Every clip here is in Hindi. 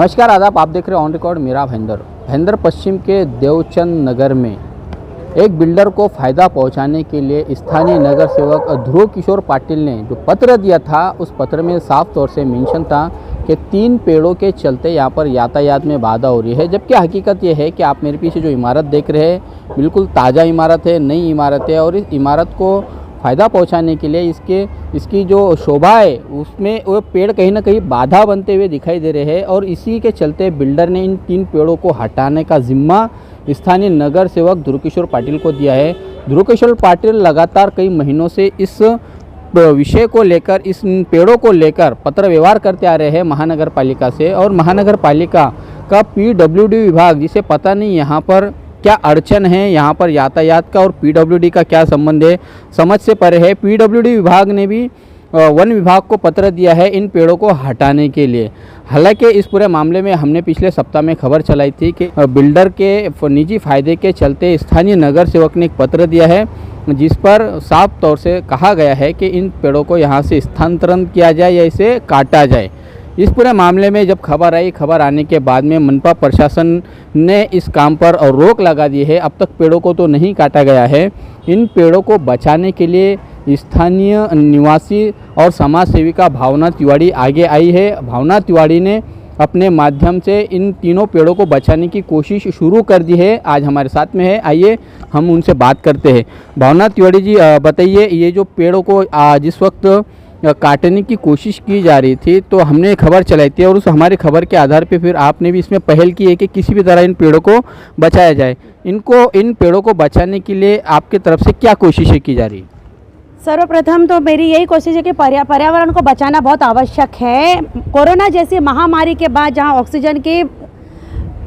नमस्कार आदाब, आप देख रहे हैं ऑन रिकॉर्ड मेरा भैंदर पश्चिम के देवचंद नगर में एक बिल्डर को फ़ायदा पहुंचाने के लिए स्थानीय नगर सेवक ध्रुव किशोर पाटिल ने जो पत्र दिया था, उस पत्र में साफ तौर से मेंशन था कि 3 पेड़ों के चलते यहाँ पर यातायात में बाधा हो रही है। जबकि हकीकत यह है कि आप मेरे पीछे जो इमारत देख रहे हैं, बिल्कुल ताज़ा इमारत है, नई इमारत है और इस इमारत को फ़ायदा पहुंचाने के लिए इसकी जो शोभा है उसमें वो पेड़ कहीं ना कहीं बाधा बनते हुए दिखाई दे रहे हैं। और इसी के चलते बिल्डर ने इन 3 पेड़ों को हटाने का जिम्मा स्थानीय नगर सेवक ध्रुव किशोर पाटिल को दिया है। ध्रुव किशोर पाटिल लगातार कई महीनों से इस विषय को लेकर, इस पेड़ों को लेकर पत्र व्यवहार करते आ रहे हैं महानगर पालिका से। और महानगर पालिका का PWD विभाग, जिसे पता नहीं यहाँ पर क्या अड़चन है, यहाँ पर यातायात का और PWD का क्या संबंध है, समझ से परे है। PWD विभाग ने भी वन विभाग को पत्र दिया है इन पेड़ों को हटाने के लिए। हालांकि इस पूरे मामले में हमने पिछले सप्ताह में खबर चलाई थी कि बिल्डर के निजी फायदे के चलते स्थानीय नगर सेवक ने एक पत्र दिया है, जिस पर साफ तौर से कहा गया है कि इन पेड़ों को यहाँ से स्थानांतरण किया जाए या इसे काटा जाए। इस पूरे मामले में जब खबर आई, खबर आने के बाद में मनपा प्रशासन ने इस काम पर रोक लगा दी है। अब तक पेड़ों को तो नहीं काटा गया है। इन पेड़ों को बचाने के लिए स्थानीय निवासी और समाज सेविका भावना तिवारी आगे आई है। भावना तिवारी ने अपने माध्यम से इन तीनों पेड़ों को बचाने की कोशिश शुरू कर दी है। आज हमारे साथ में है, आइए हम उनसे बात करते हैं। भावना तिवारी जी, बताइए, ये जो पेड़ों को जिस वक्त काटने की कोशिश की जा रही थी तो हमने खबर चलाई थी और उस हमारी खबर के आधार पे फिर आपने भी इसमें पहल की है कि किसी भी तरह इन पेड़ों को बचाया जाए। इन पेड़ों को बचाने के लिए आपकी तरफ से क्या कोशिशें की जा रही है? सर्वप्रथम तो मेरी यही कोशिश है कि पर्यावरण को बचाना बहुत आवश्यक है। कोरोना जैसी महामारी के बाद जहां ऑक्सीजन की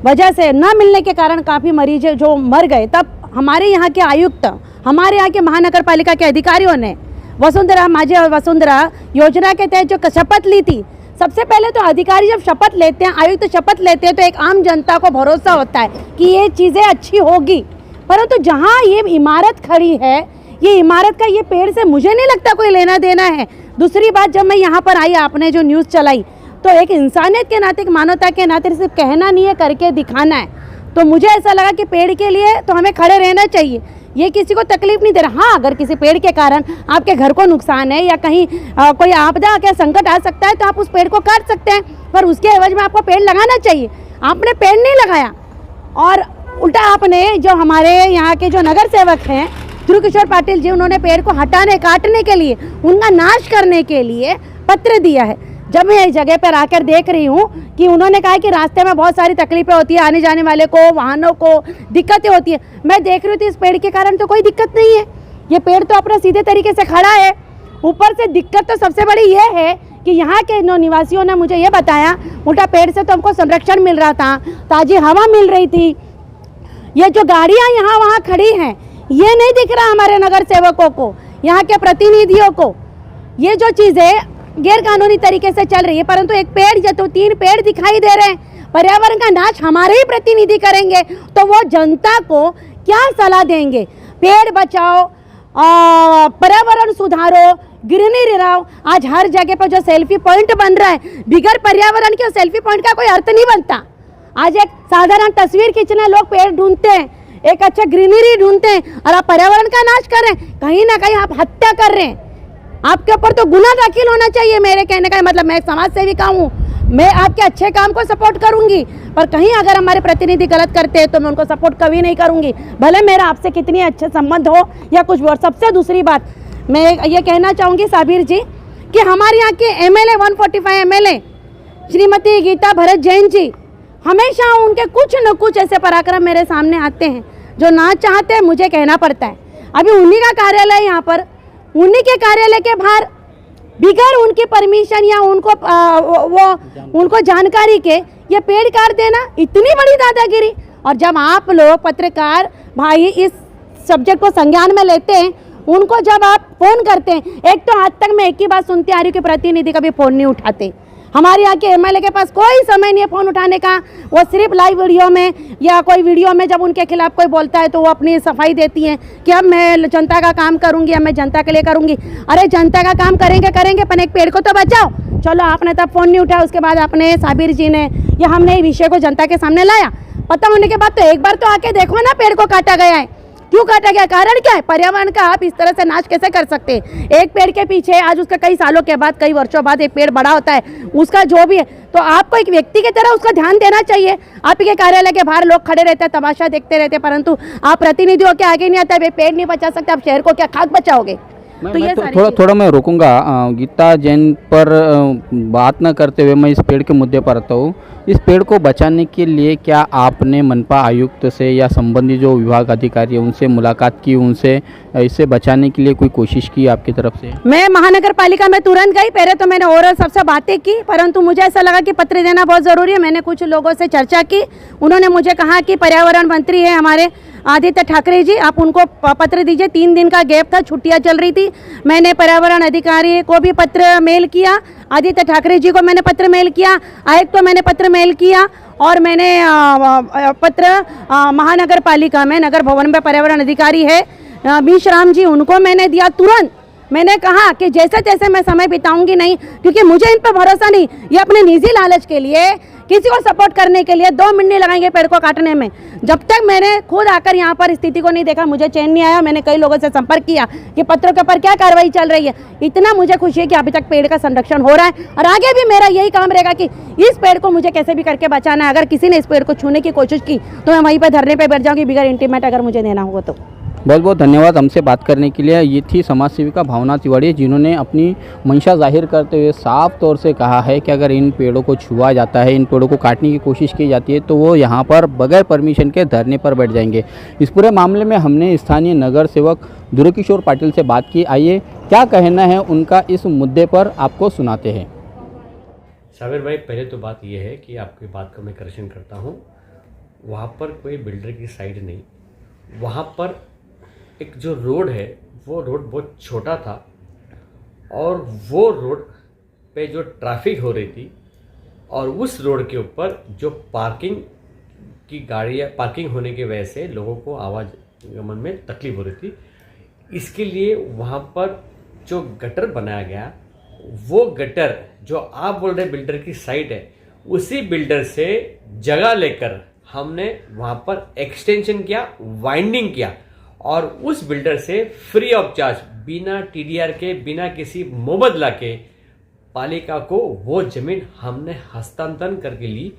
वजह से न मिलने के कारण काफ़ी मरीज जो मर गए, तब हमारे यहाँ के आयुक्त, हमारे यहाँ के महानगर पालिका के अधिकारियों ने माझी वसुंधरा योजना के तहत जो शपथ ली थी, सबसे पहले तो अधिकारी जब शपथ लेते हैं, आयुक्त शपथ लेते हैं, तो एक आम जनता को भरोसा होता है कि ये चीज़ें अच्छी होगी। परंतु जहाँ ये इमारत खड़ी है, ये इमारत का ये पेड़ से मुझे नहीं लगता कोई लेना देना है। दूसरी बात, जब मैं यहाँ पर आई, आपने जो न्यूज़ चलाई, तो एक इंसानियत के नाते, एक मानवता के नाते सिर्फ कहना नहीं है, करके दिखाना है। तो मुझे ऐसा लगा कि पेड़ के लिए तो हमें खड़े रहना चाहिए, ये किसी को तकलीफ नहीं दे रहा। हाँ, अगर किसी पेड़ के कारण आपके घर को नुकसान है या कहीं कोई आपदा या संकट आ सकता है तो आप उस पेड़ को काट सकते हैं, पर उसके एवज में आपको पेड़ लगाना चाहिए। आपने पेड़ नहीं लगाया और उल्टा आपने जो हमारे यहाँ के जो नगर सेवक हैं ध्रुव किशोर पाटिल जी, उन्होंने पेड़ को काटने के लिए, उनका नाश करने के लिए पत्र दिया है। जब मैं इस जगह पर आकर देख रही हूँ कि उन्होंने कहा कि रास्ते में बहुत सारी तकलीफें होती है, आने जाने वाले को, वाहनों को दिक्कतें होती है। मैं देख रही थी इस पेड़ के कारण तो कोई दिक्कत नहीं है, ये पेड़ तो अपना सीधे तरीके से खड़ा है। ऊपर से दिक्कत तो सबसे बड़ी ये है कि यहाँ के निवासियों ने मुझे ये बताया, उल्टा पेड़ से तो हमको संरक्षण मिल रहा था, ताज़ी हवा मिल रही थी। ये जो गाड़ियाँ यहाँ वहाँ खड़ी हैं, ये नहीं दिख रहा हमारे नगर सेवकों को, यहाँ के प्रतिनिधियों को। ये जो चीज़ें गैर कानूनी तरीके से चल रही है, परंतु एक पेड़, जो 3 पेड़ दिखाई दे रहे हैं, पर्यावरण का नाश हमारे ही प्रतिनिधि करेंगे तो वो जनता को क्या सलाह देंगे? पेड़ बचाओ, पर्यावरण सुधारो, ग्रीनरी रहो। आज हर जगह पर जो सेल्फी पॉइंट बन रहा है, बिगैर पर्यावरण के सेल्फी पॉइंट का कोई अर्थ नहीं बनता। आज एक साधारण तस्वीर खींचने लोग पेड़ ढूंढते हैं, एक अच्छा ग्रीनरी ढूंढते हैं, और आप पर्यावरण का नाश कर रहे हैं। कहीं ना कहीं आप हत्या कर रहे हैं, आपके ऊपर तो गुनाह दाखिल होना चाहिए। मेरे कहने का मतलब, मैं एक समाज सेविका हूँ, मैं आपके अच्छे काम को सपोर्ट करूंगी, पर कहीं अगर हमारे प्रतिनिधि गलत करते हैं तो मैं उनको सपोर्ट कभी नहीं करूंगी, भले मेरा आपसे कितनी अच्छे संबंध हो या कुछ भी। और सबसे दूसरी बात मैं ये कहना चाहूँगी साबिर जी कि हमारे यहाँ के MLA 145 MLA श्रीमती गीता भरत जैन जी, हमेशा उनके कुछ न कुछ ऐसे पराक्रम मेरे सामने आते हैं जो ना चाहते हैं मुझे कहना पड़ता है। अभी उन्हीं का कार्यालय यहाँ पर, उन्हीं के कार्यालय के बाहर बिगैर उनकी परमिशन या उनको जानकारी के ये पेड़ काट देना, इतनी बड़ी दादागिरी। और जब आप लोग पत्रकार भाई इस सब्जेक्ट को संज्ञान में लेते हैं, उनको जब आप फ़ोन करते हैं, एक तो आज तक मैं एक ही बात सुनती आ रही हूँ कि प्रतिनिधि कभी फ़ोन नहीं उठाते। हमारे यहाँ के एमएलए के पास कोई समय नहीं है फ़ोन उठाने का। वो सिर्फ लाइव वीडियो में या कोई वीडियो में जब उनके खिलाफ कोई बोलता है तो वो अपनी सफाई देती हैं कि अब मैं जनता का काम करूँगी, अब मैं जनता के लिए करूँगी। अरे जनता का काम करेंगे पर एक पेड़ को तो बचाओ। चलो आपने तब फ़ोन नहीं उठाया, उसके बाद आपने साबिर जी ने या हमने ये विषय को जनता के सामने लाया। पता होने के बाद तो एक बार तो आके देखो ना पेड़ को काटा गया है, क्यों काटा गया, कारण क्या है? पर्यावरण का आप इस तरह से नाश कैसे कर सकते हैं? एक पेड़ के पीछे आज उसका कई सालों के बाद, कई वर्षों बाद एक पेड़ बड़ा होता है, उसका जो भी है, तो आपको एक व्यक्ति की तरह उसका ध्यान देना चाहिए। आपके कार्यालय के बाहर लोग खड़े रहते हैं, तमाशा देखते रहते हैं, परंतु आप प्रतिनिधियों के आगे नहीं आता, पेड़ नहीं बचा सकते, आप शहर को क्या खाक बचाओगे? थोड़ा मैं रोकूंगा गीता जैन पर बात न करते हुए मैं इस पेड़ के मुद्दे पर आता हूँ। इस पेड़ को बचाने के लिए क्या आपने मनपा आयुक्त से या संबंधित जो विभाग अधिकारी है उनसे मुलाकात की, उनसे इसे बचाने के लिए कोई कोशिश की आपकी तरफ से? मैं महानगर पालिका में तुरंत गई। पहले तो मैंने ओरल सबसे बातें की, परंतु मुझे ऐसा लगा कि पत्र देना बहुत ज़रूरी है। मैंने कुछ लोगों से चर्चा की, उन्होंने मुझे कहा कि पर्यावरण मंत्री है हमारे आदित्य ठाकरे जी, आप उनको पत्र दीजिए। 3 दिन का गैप था, छुट्टियां चल रही थी। मैंने पर्यावरण अधिकारी को भी पत्र मेल किया, आदित्य ठाकरे जी को मैंने पत्र मेल किया, आयुक्त को मैंने पत्र मेल किया, और मैंने पत्र महानगर पालिका में नगर भवन में पर्यावरण अधिकारी है बीशराम जी, उनको मैंने दिया तुरंत। मैंने कहा कि जैसे तैसे मैं समय बिताऊंगी नहीं, क्योंकि मुझे इन पर भरोसा नहीं। ये अपने निजी लालच के लिए, किसी को सपोर्ट करने के लिए 2 मिनट नहीं लगाएंगे पेड़ को काटने में। जब तक मैंने खुद आकर यहाँ पर स्थिति को नहीं देखा, मुझे चैन नहीं आया। मैंने कई लोगों से संपर्क किया कि पत्रों के ऊपर क्या कार्रवाई चल रही है। इतना मुझे खुशी है कि अभी तक पेड़ का संरक्षण हो रहा है, और आगे भी मेरा यही काम रहेगा कि इस पेड़ को मुझे कैसे भी करके बचाना है। अगर किसी ने इस पेड़ को छूने की कोशिश की तो मैं वहीं पर धरने पर बैठ जाऊँगी, बिगर इंटीमेट अगर मुझे देना होगा तो। बहुत बहुत धन्यवाद हमसे बात करने के लिए। ये थी समाज सेविका भावना तिवारी, जिन्होंने अपनी मंशा जाहिर करते हुए साफ तौर से कहा है कि अगर इन पेड़ों को छुआ जाता है, इन पेड़ों को काटने की कोशिश की जाती है, तो वो यहाँ पर बगैर परमिशन के धरने पर बैठ जाएंगे। इस पूरे मामले में हमने स्थानीय नगर सेवक ध्रुवकिशोर पाटिल से बात की। आइए क्या कहना है उनका इस मुद्दे पर, आपको सुनाते हैं। साबिर भाई, पहले तो बात यह है कि आपकी बात का मैं करेक्शन करता हूँ। वहाँ पर कोई बिल्डर की साइड नहीं, वहाँ पर एक जो रोड है वो रोड बहुत छोटा था, और वो रोड पे जो ट्रैफिक हो रही थी, और उस रोड के ऊपर जो पार्किंग की गाड़ियाँ पार्किंग होने की वजह से लोगों को आवागमन में तकलीफ हो रही थी। इसके लिए वहाँ पर जो गटर बनाया गया, वो गटर जो आप बोल रहे बिल्डर की साइट है, उसी बिल्डर से जगह लेकर हमने वहाँ पर एक्सटेंशन किया, वाइंडिंग किया, और उस बिल्डर से फ्री ऑफ चार्ज, बिना टीडीआर के, बिना किसी मुबदला के पालिका को वो ज़मीन हमने हस्तांतरण करके ली,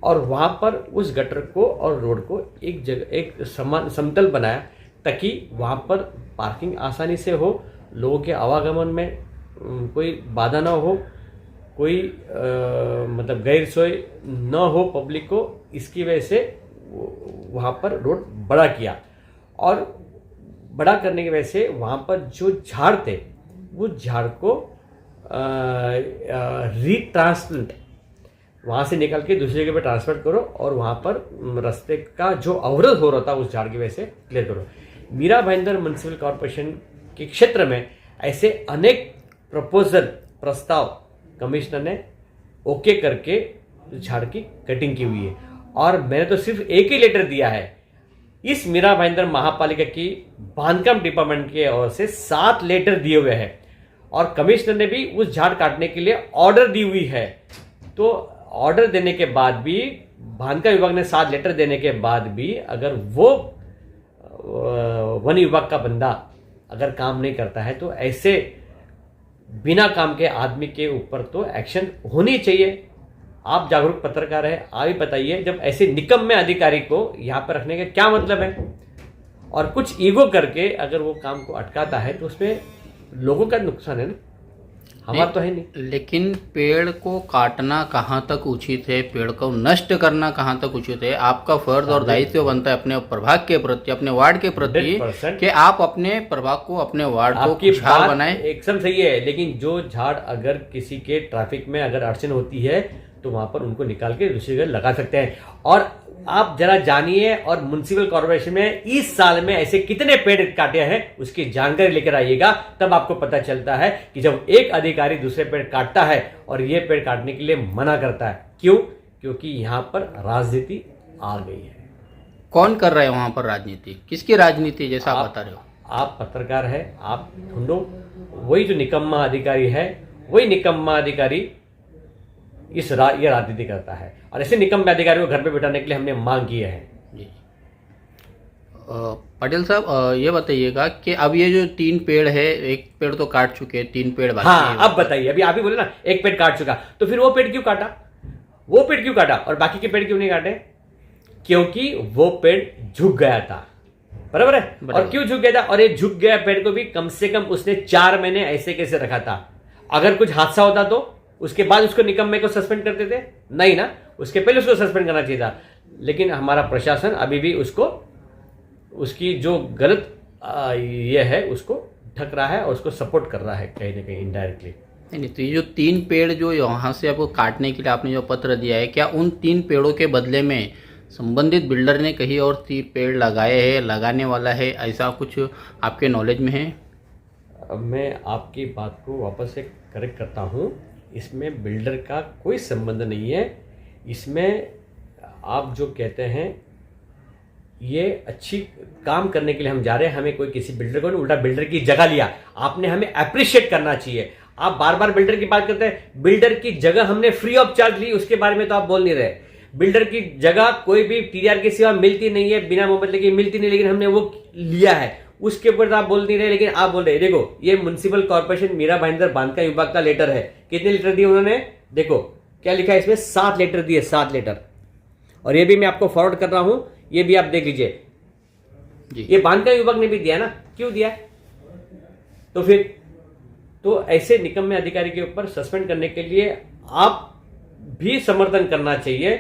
और वहाँ पर उस गटर को और रोड को एक जगह एक समान समतल बनाया, ताकि वहाँ पर पार्किंग आसानी से हो, लोगों के आवागमन में कोई बाधा ना हो, कोई मतलब गैर सोए न हो पब्लिक को। इसकी वजह से वहाँ पर रोड बड़ा किया, और बड़ा करने की वजह से वहाँ पर जो झाड़ थे, वो झाड़ को रीट्रांसप्लांट वहाँ से निकाल के दूसरी जगह पे ट्रांसफर करो, और वहाँ पर रास्ते का जो अवरोध हो रहा था उस झाड़ की वजह से क्लियर करो। मीरा भाईंदर म्युनिसिपल कॉरपोरेशन के क्षेत्र में ऐसे अनेक प्रस्ताव कमिश्नर ने ओके करके झाड़ की कटिंग की हुई है, और मैंने तो सिर्फ एक ही लेटर दिया है। इस मीरा भाईंदर महापालिका की बांधकाम डिपार्टमेंट की ओर से 7 लेटर दिए हुए हैं, और कमिश्नर ने भी उस झाड़ काटने के लिए ऑर्डर दी हुई है। तो ऑर्डर देने के बाद भी, बांधकाम विभाग ने 7 लेटर देने के बाद भी, अगर वो वन विभाग का बंदा अगर काम नहीं करता है, तो ऐसे बिना काम के आदमी के ऊपर तो एक्शन होनी चाहिए। आप जागरूक पत्रकार है, आप ही बताइए, जब ऐसे निकम्मे अधिकारी को यहाँ पर रखने का क्या मतलब है? और कुछ ईगो करके अगर वो काम को अटकाता है तो उसमें लोगों का नुकसान है ना, हमारा तो है नहीं। लेकिन पेड़ को काटना कहाँ तक उचित है, पेड़ को नष्ट करना कहाँ तक उचित है? आपका फर्ज और दायित्व बनता है अपने प्रभाग के प्रति, अपने वार्ड के प्रति, कि आप अपने प्रभाग को, अपने वार्ड को खुशहाल बनाएं। एकदम सही है, लेकिन जो झाड़ अगर किसी के ट्रैफिक में अगर अड़चन होती है तो वहाँ पर उनको निकाल के दूसरी जगह लगा सकते हैं। और आप जरा जानिए और म्युनिसिपल कॉर्पोरेशन में इस साल में ऐसे कितने पेड़ काटे हैं उसकी जानकारी लेकर आइएगा, तब आपको पता चलता है कि जब एक अधिकारी दूसरे पेड़ काटता है और ये पेड़ काटने के लिए मना करता है, क्यों? क्योंकि यहाँ पर राजनीति आ गई है। कौन कर रहे हैं वहाँ पर राजनीति? किसकी राजनीति, जैसा आप बता रहे हो? आप पत्रकार है, आप ढूंढो, वही जो निकम्मा अधिकारी है, वही निकम्मा अधिकारी ये राजनीति करता है। और ऐसे निकम्मे अधिकारी को घर पे बिठाने के लिए हमने मांग की है। जी पटेल साहब, ये बताइएगा कि अब ये जो 3 पेड़ है, एक पेड़ तो काट चुके हैं, 3 पेड़ बाकी हाँ, है। अब बताइए, अभी आप ही बोले ना एक पेड़ काट चुका, तो फिर वो पेड़ क्यों काटा? वो पेड़ क्यों काटा और बाकी के पेड़ क्यों नहीं काटे? क्योंकि वो पेड़ झुक गया था, बराबर है। और क्यों झुक गया था? और ये झुक गया पेड़ को भी कम से कम उसने 4 महीने ऐसे कैसे रखा था? अगर कुछ हादसा होता तो उसके बाद उसको निकम्मे को सस्पेंड करते थे? नहीं ना, उसके पहले उसको सस्पेंड करना चाहिए था। लेकिन हमारा प्रशासन अभी भी उसको, उसकी जो गलत ये है उसको ढक रहा है और उसको सपोर्ट कर रहा है कहीं ना कहीं इनडायरेक्टली। नहीं, तो ये जो 3 पेड़ जो यहाँ से आपको काटने के लिए आपने जो पत्र दिया है, क्या उन 3 पेड़ों के बदले में संबंधित बिल्डर ने कहीं और 3 पेड़ लगाए हैं, लगाने वाला है, ऐसा कुछ आपके नॉलेज में है? मैं आपकी बात को वापस से करेक्ट करता हूँ, इसमें बिल्डर का कोई संबंध नहीं है। इसमें आप जो कहते हैं ये अच्छी काम करने के लिए हम जा रहे हैं, हमें कोई किसी बिल्डर को नहीं, उल्टा बिल्डर की जगह लिया। आपने हमें अप्रिशिएट करना चाहिए। आप बार बार बिल्डर की बात करते हैं, बिल्डर की जगह हमने फ्री ऑफ चार्ज ली, उसके बारे में तो आप बोल नहीं रहे। बिल्डर की जगह कोई भी टीडीआर की सेवा मिलती नहीं है, बिना मुआवजे की मिलती नहीं, लेकिन हमने वो लिया है, उसके ऊपर तो आप बोल नहीं रहे। लेकिन आप बोल रहे, देखो ये म्युनिसिपल कॉर्पोरेशन मीरा भाईंदर बांधकाम विभाग का लेटर है। कितने लेटर दिए उन्होंने? देखो क्या लिखा है इसमें, 7 लेटर दिए, 7 लेटर। और ये भी मैं आपको फॉरवर्ड कर रहा हूं, ये भी आप देख लीजिए। ये बांधकाम विभाग ने भी दिया ना, क्यों दिया? तो फिर तो ऐसे निकम्मे अधिकारी के ऊपर सस्पेंड करने के लिए आप भी समर्थन करना चाहिए,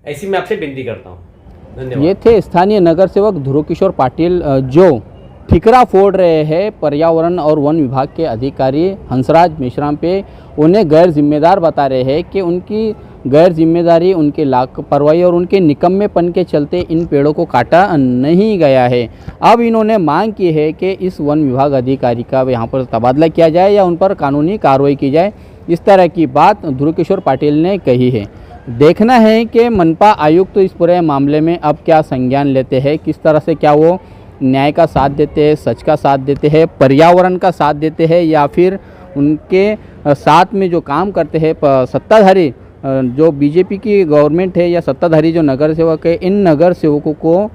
ऐसी मैं आपसे विनती करता हूं। धन्यवाद। ये थे स्थानीय नगर सेवक ध्रुव किशोर पाटिल, जो ठिकरा फोड़ रहे हैं पर्यावरण और वन विभाग के अधिकारी हंसराज मेश्राम पे। उन्हें गैर जिम्मेदार बता रहे हैं कि उनकी गैर जिम्मेदारी, उनके लापरवाही और उनके निकम्मेपन के चलते इन पेड़ों को काटा नहीं गया है। अब इन्होंने मांग की है कि इस वन विभाग अधिकारी का यहाँ पर तबादला किया जाए या उन पर कानूनी कार्रवाई की जाए। इस तरह की बात ध्रुव किशोर पाटिल ने कही है। देखना है कि मनपा आयुक्त तो इस पूरे मामले में अब क्या संज्ञान लेते हैं, किस तरह से, क्या वो न्याय का साथ देते हैं, सच का साथ देते हैं, पर्यावरण का साथ देते हैं, या फिर उनके साथ में जो काम करते हैं सत्ताधारी, जो बीजेपी की गवर्नमेंट है या सत्ताधारी जो नगर सेवक है, इन नगर सेवकों को,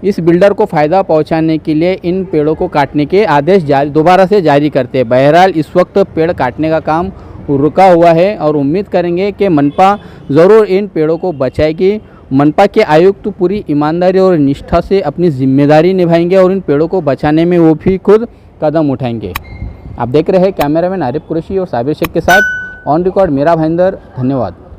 इस बिल्डर को फ़ायदा पहुंचाने के लिए इन पेड़ों को काटने के आदेश दोबारा से जारी करते हैं। बहरहाल इस वक्त पेड़ काटने का काम रुका हुआ है और उम्मीद करेंगे कि मनपा ज़रूर इन पेड़ों को बचाएगी। मनपा के आयुक्त तो पूरी ईमानदारी और निष्ठा से अपनी जिम्मेदारी निभाएंगे और इन पेड़ों को बचाने में वो भी खुद कदम उठाएंगे। आप देख रहे हैं कैमरामैन आरिफ कुरैशी और साबिर शेख के साथ ऑन रिकॉर्ड मीरा भाईंदर। धन्यवाद।